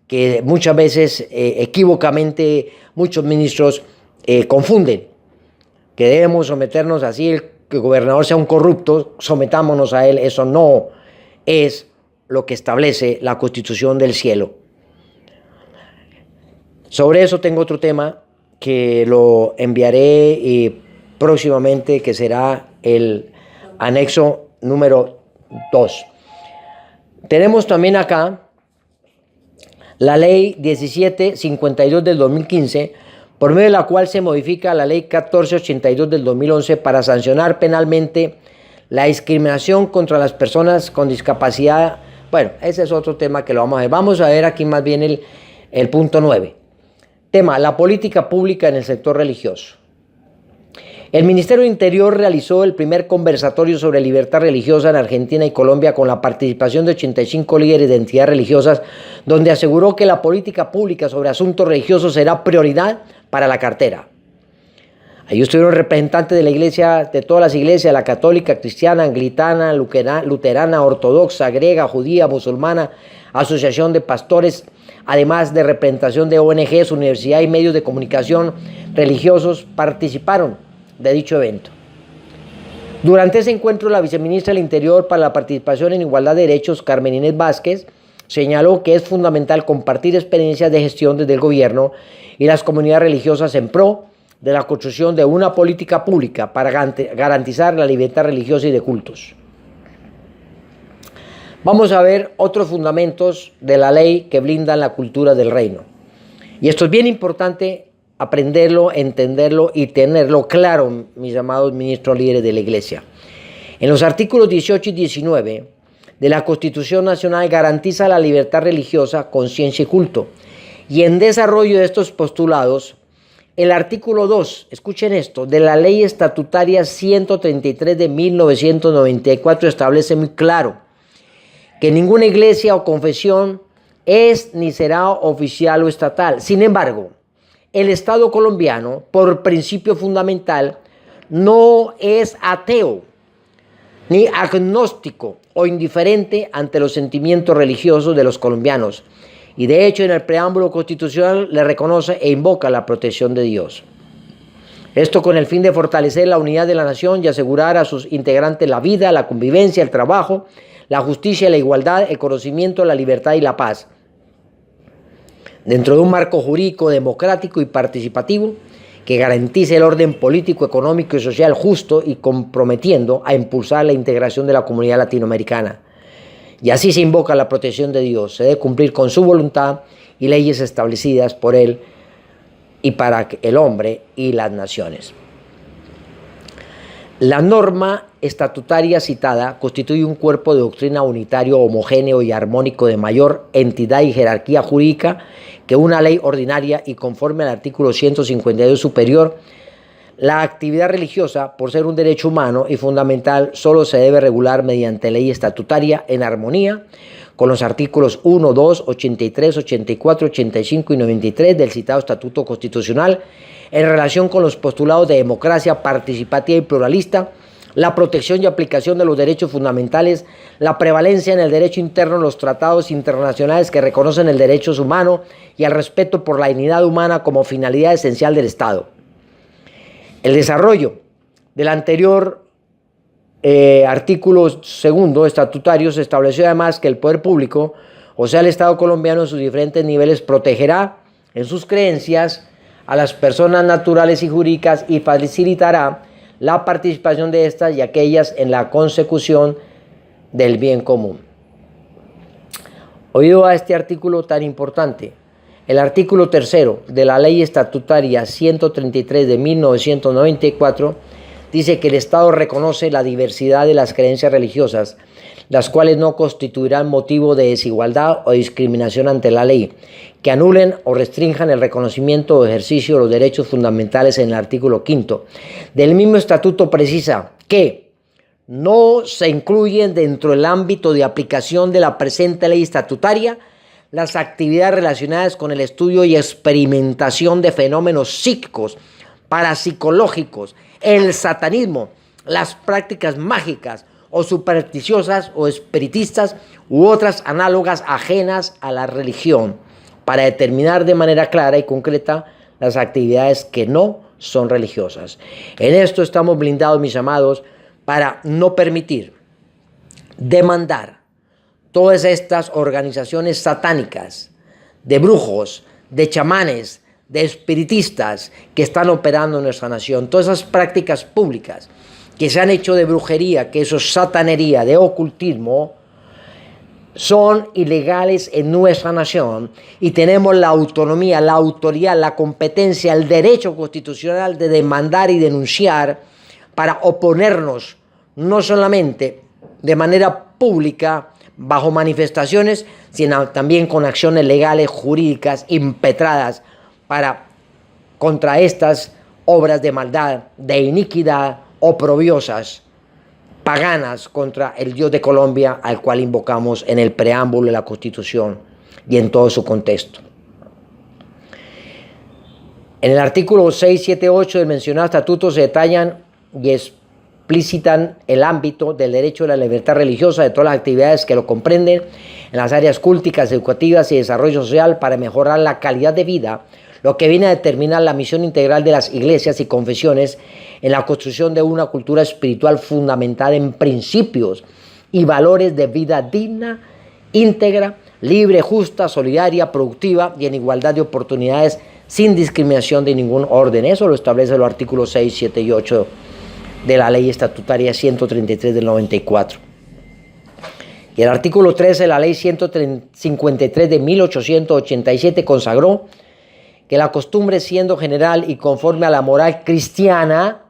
que muchas veces equívocamente muchos ministros confunden, que debemos someternos así, el que el gobernador sea un corrupto, sometámonos a él. Eso no es lo que establece la Constitución del cielo. Sobre eso tengo otro tema que lo enviaré próximamente, que será el anexo número 2. Tenemos también acá la ley 1752 del 2015, por medio de la cual se modifica la ley 1482 del 2011 para sancionar penalmente la discriminación contra las personas con discapacidad. Bueno, ese es otro tema que lo vamos a ver. Vamos a ver aquí más bien el punto 9. Tema: la política pública en el sector religioso. El Ministerio del Interior realizó el primer conversatorio sobre libertad religiosa en Argentina y Colombia con la participación de 85 líderes de entidades religiosas, donde aseguró que la política pública sobre asuntos religiosos será prioridad para la cartera. Ahí estuvieron representantes de la iglesia, de todas las iglesias: la católica, cristiana, anglicana, luterana, ortodoxa, griega, judía, musulmana, asociación de pastores, además de representación de ONGs, universidades y medios de comunicación religiosos participaron de dicho evento. Durante ese encuentro, la viceministra del Interior para la participación en igualdad de derechos, Carmen Inés Vázquez, señaló que es fundamental compartir experiencias de gestión desde el gobierno y las comunidades religiosas en pro de la construcción de una política pública para garantizar la libertad religiosa y de cultos. Vamos a ver otros fundamentos de la ley que blindan la cultura del reino. Y esto es bien importante aprenderlo, entenderlo y tenerlo claro, mis amados ministros líderes de la iglesia. En los artículos 18 y 19 de la Constitución Nacional garantiza la libertad religiosa, conciencia y culto. Y en desarrollo de estos postulados, el artículo 2, escuchen esto, de la Ley Estatutaria 133 de 1994 establece muy claro que ninguna iglesia o confesión es ni será oficial o estatal. Sin embargo, el Estado colombiano, por principio fundamental, no es ateo, ni agnóstico o indiferente ante los sentimientos religiosos de los colombianos, y de hecho en el preámbulo constitucional le reconoce e invoca la protección de Dios. Esto con el fin de fortalecer la unidad de la nación y asegurar a sus integrantes la vida, la convivencia, el trabajo, la justicia, la igualdad, el conocimiento, la libertad y la paz, dentro de un marco jurídico democrático y participativo que garantice el orden político, económico y social justo y comprometiendo a impulsar la integración de la comunidad latinoamericana. Y así se invoca la protección de Dios. Se debe cumplir con su voluntad y leyes establecidas por Él y para el hombre y las naciones. La norma estatutaria citada constituye un cuerpo de doctrina unitario, homogéneo y armónico de mayor entidad y jerarquía jurídica que una ley ordinaria y conforme al artículo 152 superior. La actividad religiosa, por ser un derecho humano y fundamental, solo se debe regular mediante ley estatutaria en armonía con los artículos 1, 2, 83, 84, 85 y 93 del citado Estatuto Constitucional en relación con los postulados de democracia participativa y pluralista, la protección y aplicación de los derechos fundamentales, la prevalencia en el derecho interno en los tratados internacionales que reconocen el derecho humano y el respeto por la dignidad humana como finalidad esencial del Estado. El desarrollo del anterior artículo segundo estatutario se estableció además que el poder público, o sea el Estado colombiano en sus diferentes niveles, protegerá en sus creencias a las personas naturales y jurídicas y facilitará la participación de estas y aquellas en la consecución del bien común. Oído a este artículo tan importante, el artículo tercero de la Ley Estatutaria 133 de 1994 dice que el Estado reconoce la diversidad de las creencias religiosas, las cuales no constituirán motivo de desigualdad o discriminación ante la ley, que anulen o restrinjan el reconocimiento o ejercicio de los derechos fundamentales en el artículo 5. Del mismo estatuto precisa que no se incluyen dentro del ámbito de aplicación de la presente ley estatutaria las actividades relacionadas con el estudio y experimentación de fenómenos psíquicos, parapsicológicos, el satanismo, las prácticas mágicas o supersticiosas o espiritistas u otras análogas ajenas a la religión, para determinar de manera clara y concreta las actividades que no son religiosas. En esto estamos blindados, mis amados, para no permitir, demandar todas estas organizaciones satánicas, de brujos, de chamanes, de espiritistas que están operando en nuestra nación, todas esas prácticas públicas que se han hecho de brujería, que eso es satanería, de ocultismo, son ilegales en nuestra nación y tenemos la autonomía, la autoridad, la competencia, el derecho constitucional de demandar y denunciar para oponernos, no solamente de manera pública, bajo manifestaciones, sino también con acciones legales, jurídicas, impetradas contra estas obras de maldad, de iniquidad, oprobiosas, paganas contra el Dios de Colombia, al cual invocamos en el preámbulo de la Constitución y en todo su contexto. En el artículo 6, 7, 8 del mencionado estatuto se detallan y explicitan el ámbito del derecho a la libertad religiosa, de todas las actividades que lo comprenden en las áreas culticas, educativas y desarrollo social para mejorar la calidad de vida, lo que viene a determinar la misión integral de las iglesias y confesiones en la construcción de una cultura espiritual fundamentada en principios y valores de vida digna, íntegra, libre, justa, solidaria, productiva y en igualdad de oportunidades sin discriminación de ningún orden. Eso lo establece los artículos 6, 7 y 8 de la Ley Estatutaria 133 del 94. Y el artículo 13 de la Ley 153 de 1887 consagró que la costumbre, siendo general y conforme a la moral cristiana,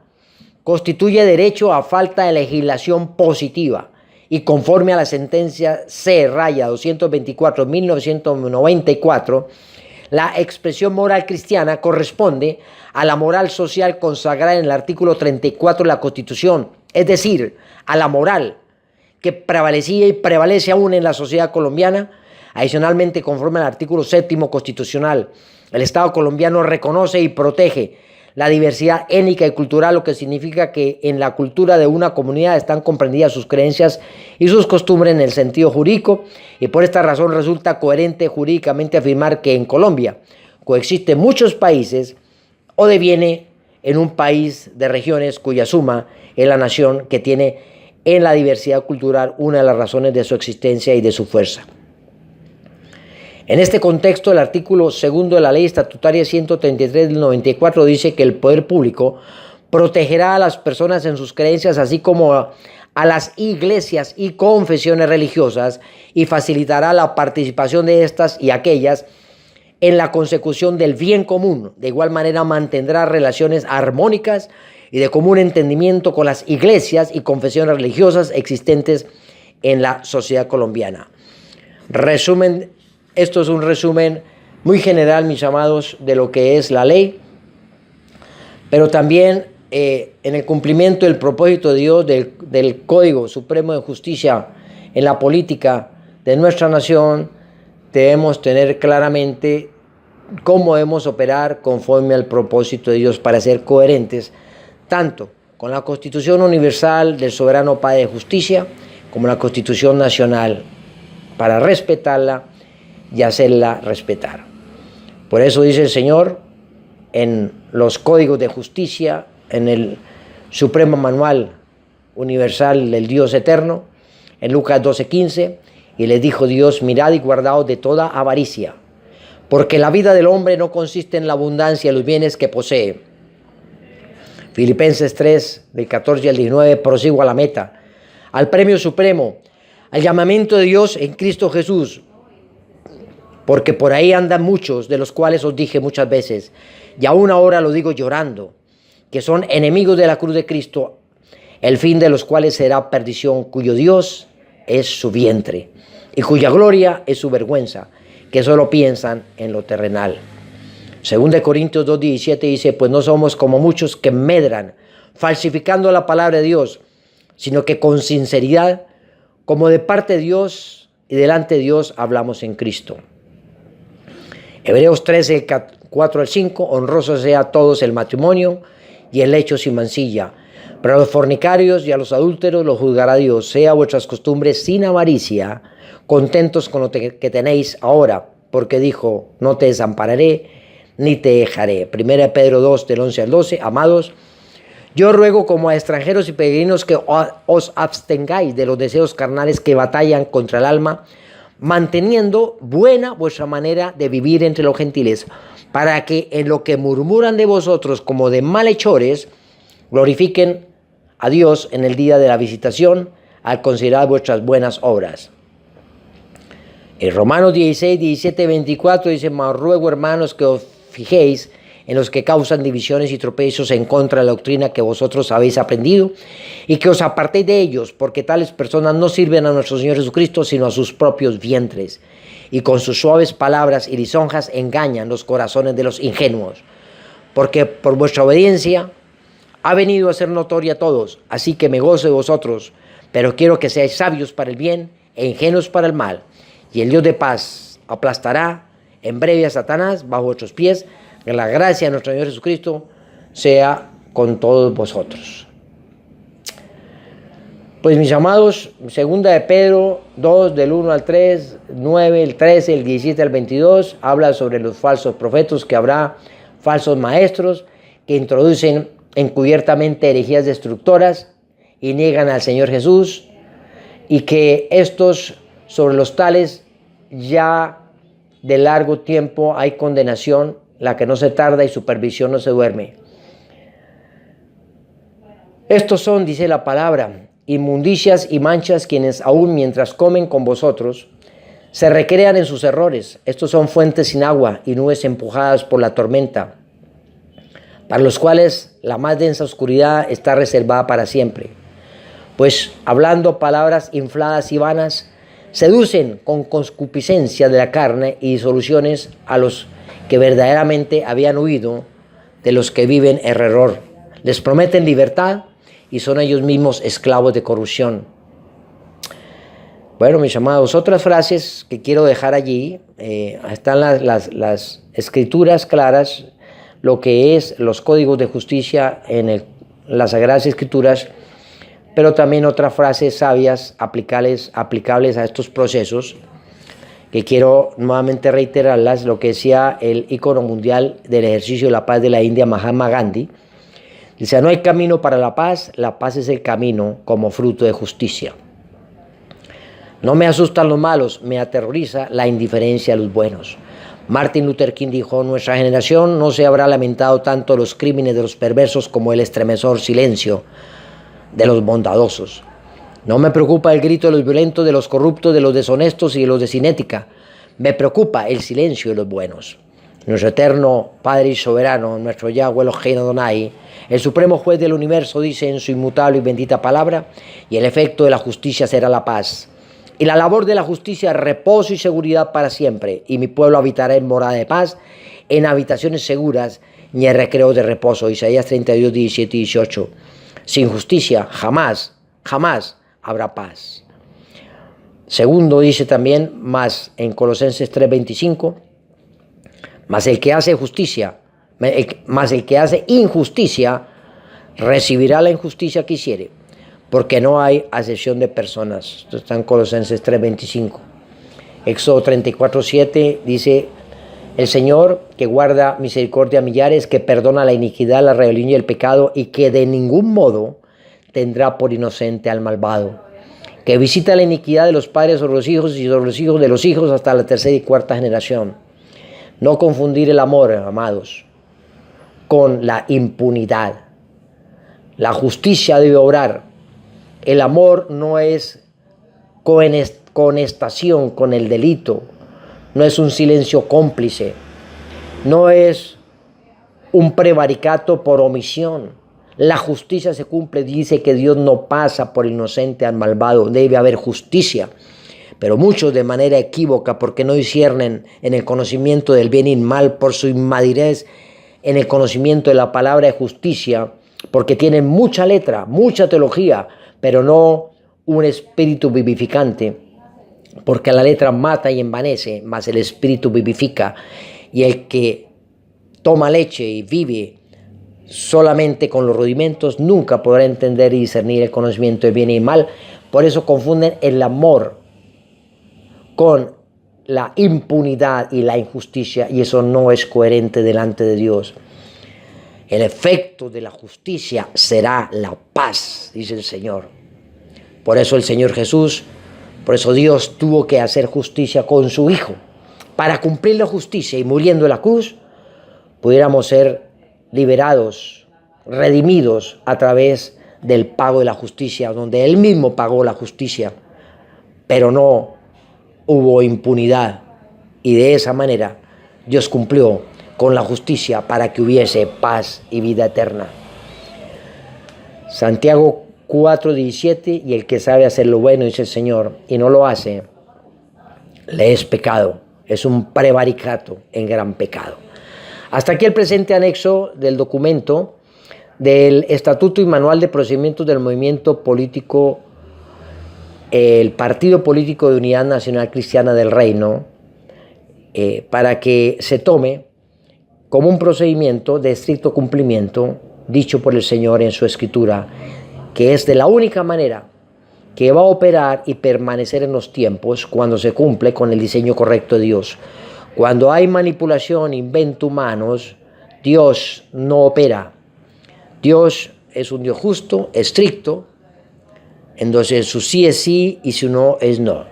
constituye derecho a falta de legislación positiva y conforme a la sentencia C-224/1994, la expresión moral cristiana corresponde a la moral social consagrada en el artículo 34 de la Constitución, es decir, a la moral que prevalecía y prevalece aún en la sociedad colombiana. Adicionalmente, conforme al artículo 7 constitucional, el Estado colombiano reconoce y protege la diversidad étnica y cultural, lo que significa que en la cultura de una comunidad están comprendidas sus creencias y sus costumbres en el sentido jurídico, y por esta razón resulta coherente jurídicamente afirmar que en Colombia coexisten muchos países o deviene en un país de regiones cuya suma es la nación que tiene en la diversidad cultural una de las razones de su existencia y de su fuerza. En este contexto, el artículo 2 de la Ley Estatutaria 133 del 94 dice que el poder público protegerá a las personas en sus creencias, así como a las iglesias y confesiones religiosas, y facilitará la participación de estas y aquellas en la consecución del bien común. De igual manera, mantendrá relaciones armónicas y de común entendimiento con las iglesias y confesiones religiosas existentes en la sociedad colombiana. Resumen. Esto es un resumen muy general, mis amados, de lo que es la ley, pero también en el cumplimiento del propósito de Dios del Código Supremo de Justicia en la política de nuestra nación, debemos tener claramente cómo debemos operar conforme al propósito de Dios para ser coherentes tanto con la Constitución Universal del Soberano Padre de Justicia como la Constitución Nacional, para respetarla y hacerla respetar. Por eso dice el Señor en los códigos de justicia, en el Supremo Manual Universal del Dios Eterno, en Lucas 12:15, y les dijo Dios: mirad y guardaos de toda avaricia, porque la vida del hombre no consiste en la abundancia de los bienes que posee. Filipenses 3, del 14 al 19, prosigo a la meta, al premio supremo, al llamamiento de Dios en Cristo Jesús, porque por ahí andan muchos, de los cuales os dije muchas veces, y aún ahora lo digo llorando, que son enemigos de la cruz de Cristo, el fin de los cuales será perdición, cuyo Dios es su vientre, y cuya gloria es su vergüenza, que solo piensan en lo terrenal. 2 Corintios 2:17 dice: pues no somos como muchos que medran, falsificando la palabra de Dios, sino que con sinceridad, como de parte de Dios y delante de Dios, hablamos en Cristo. Hebreos 13, 4 al 5, honroso sea a todos el matrimonio y el lecho sin mancilla, pero a los fornicarios y a los adúlteros los juzgará Dios. Sea vuestras costumbres sin avaricia, contentos con lo que tenéis ahora, porque dijo: no te desampararé ni te dejaré. 1 Pedro 2, del 11 al 12, amados, yo ruego como a extranjeros y peregrinos que os abstengáis de los deseos carnales que batallan contra el alma, manteniendo buena vuestra manera de vivir entre los gentiles, para que en lo que murmuran de vosotros como de malhechores, glorifiquen a Dios en el día de la visitación, al considerar vuestras buenas obras. En Romanos 16, 17, 24 dice: mas ruego, hermanos, que os fijéis en los que causan divisiones y tropiezos en contra de la doctrina que vosotros habéis aprendido, y que os apartéis de ellos, porque tales personas no sirven a nuestro Señor Jesucristo, sino a sus propios vientres, y con sus suaves palabras y lisonjas engañan los corazones de los ingenuos, porque por vuestra obediencia ha venido a ser notoria a todos, así que me gozo de vosotros, pero quiero que seáis sabios para el bien e ingenuos para el mal, y el Dios de paz aplastará en breve a Satanás bajo vuestros pies. Que la gracia de nuestro Señor Jesucristo sea con todos vosotros. Pues mis amados, 2 de Pedro 2, del 1 al 3, 9, el 13, el 17 al 22, habla sobre los falsos profetas, que habrá falsos maestros que introducen encubiertamente herejías destructoras y niegan al Señor Jesús, y que estos, sobre los tales, ya de largo tiempo hay condenación, la que no se tarda, y supervisión no se duerme. Estos son, dice la palabra, inmundicias y manchas, quienes aún mientras comen con vosotros se recrean en sus errores. Estos son fuentes sin agua y nubes empujadas por la tormenta, para los cuales la más densa oscuridad está reservada para siempre. Pues hablando palabras infladas y vanas, seducen con concupiscencia de la carne y disoluciones a los que verdaderamente habían huido de los que viven en error. Les prometen libertad y son ellos mismos esclavos de corrupción. Bueno, mis amados, otras frases que quiero dejar allí, están las escrituras claras lo que es los códigos de justicia en las Sagradas Escrituras, pero también otras frases sabias aplicables a estos procesos, que quiero nuevamente reiterarlas, lo que decía el ícono mundial del ejercicio de la paz de la India, Mahatma Gandhi. Dice: no hay camino para la paz es el camino como fruto de justicia. No me asustan los malos, me aterroriza la indiferencia de los buenos. Martin Luther King dijo: nuestra generación no se habrá lamentado tanto los crímenes de los perversos como el estremecedor silencio de los bondadosos. No me preocupa el grito de los violentos, de los corruptos, de los deshonestos y de los de sin ética. Me preocupa el silencio de los buenos. Nuestro eterno Padre y soberano, nuestro Yahweh Eloheinu Adonai, el supremo juez del universo, dice en su inmutable y bendita palabra: y el efecto de la justicia será la paz. Y la labor de la justicia, reposo y seguridad para siempre. Y mi pueblo habitará en morada de paz, en habitaciones seguras y en recreos de reposo. Isaías 32, 17 y 18. Sin justicia jamás habrá paz. Segundo, dice también más en Colosenses 3:25, mas el que hace justicia, mas el que hace injusticia, recibirá la injusticia que hiciere, porque no hay acepción de personas. Esto está en Colosenses 3:25. Éxodo 34:7 dice: el Señor, que guarda misericordia a millares, que perdona la iniquidad, la rebelión y el pecado, y que de ningún modo tendrá por inocente al malvado, que visita la iniquidad de los padres sobre los hijos y sobre los hijos de los hijos hasta la tercera y cuarta generación. No confundir el amor, amados, con la impunidad. La justicia debe obrar. El amor no es conestación con el delito, no es un silencio cómplice, no es un prevaricato por omisión. La justicia se cumple, dice que Dios no pasa por inocente al malvado, debe haber justicia. Pero muchos de manera equívoca, porque no disciernen en el conocimiento del bien y el mal, por su inmadurez en el conocimiento de la palabra de justicia, porque tienen mucha letra, mucha teología, pero no un espíritu vivificante, porque la letra mata y envanece, mas el espíritu vivifica. Y el que toma leche y vive solamente con los rudimentos nunca podrá entender y discernir el conocimiento del bien y el mal. Por eso confunden el amor con la impunidad y la injusticia, y eso no es coherente delante de Dios. El efecto de la justicia será la paz, dice el Señor. Por eso el Señor Jesús, por eso Dios tuvo que hacer justicia con su Hijo, para cumplir la justicia, y muriendo en la cruz pudiéramos ser liberados, redimidos a través del pago de la justicia, donde Él mismo pagó la justicia, pero no hubo impunidad, y de esa manera Dios cumplió con la justicia para que hubiese paz y vida eterna. Santiago 4:17, y el que sabe hacer lo bueno, dice el Señor, y no lo hace, le es pecado, es un prevaricato en gran pecado. Hasta aquí el presente anexo del documento del Estatuto y Manual de Procedimientos del Movimiento Político, el Partido Político de Unidad Nacional Cristiana del Reino, para que se tome como un procedimiento de estricto cumplimiento dicho por el Señor en su Escritura, que es de la única manera que va a operar y permanecer en los tiempos cuando se cumple con el diseño correcto de Dios. Cuando hay manipulación, invento humanos, Dios no opera. Dios es un Dios justo, estricto, entonces su sí es sí y su no es no.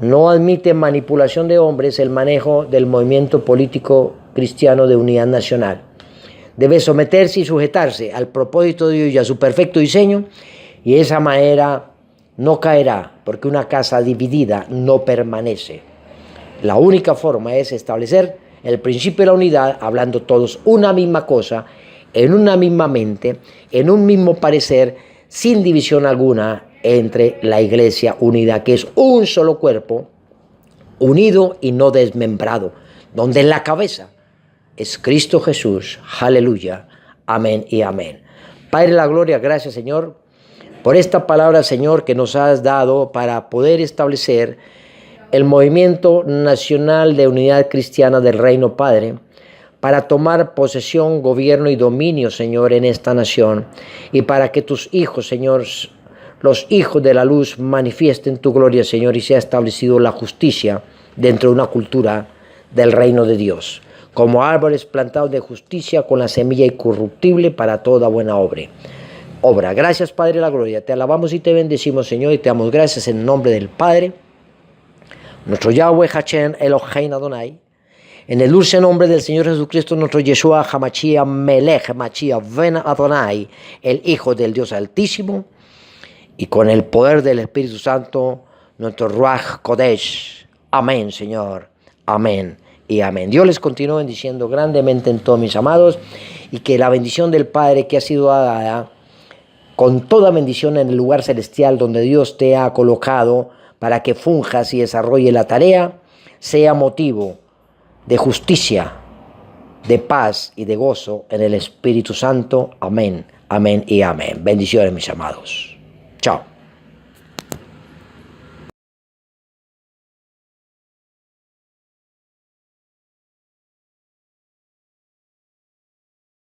No admite manipulación de hombres el manejo del movimiento político cristiano de unidad nacional. Debe someterse y sujetarse al propósito de Dios y a su perfecto diseño, y de esa manera no caerá, porque una casa dividida no permanece. La única forma es establecer el principio de la unidad, hablando todos una misma cosa, en una misma mente, en un mismo parecer, sin división alguna entre la iglesia unida, que es un solo cuerpo, unido y no desmembrado, donde la cabeza es Cristo Jesús. Aleluya, amén y amén. Padre de la gloria, gracias Señor por esta palabra, Señor, que nos has dado para poder establecer el movimiento nacional de unidad cristiana del reino, Padre, para tomar posesión, gobierno y dominio, Señor, en esta nación, y para que tus hijos, Señor, los hijos de la luz, manifiesten tu gloria, Señor, y sea establecido la justicia dentro de una cultura del reino de Dios, como árboles plantados de justicia con la semilla incorruptible para toda buena obra. Gracias, Padre de la gloria. Te alabamos y te bendecimos, Señor, y te damos gracias en nombre del Padre, nuestro Yahweh Hashem Eloheinu Adonai, en el dulce nombre del Señor Jesucristo, nuestro Yeshua Hamashia Melech Mashiach Ben Adonai, el Hijo del Dios Altísimo, y con el poder del Espíritu Santo, nuestro Ruach Kodesh. Amén, Señor. Amén y amén. Dios les continúe bendiciendo grandemente en todos mis amados, y que la bendición del Padre que ha sido dada con toda bendición en el lugar celestial donde Dios te ha colocado para que funjas y desarrolle la tarea, sea motivo de justicia, de paz y de gozo en el Espíritu Santo. Amén, amén y amén. Bendiciones, mis amados. Chao.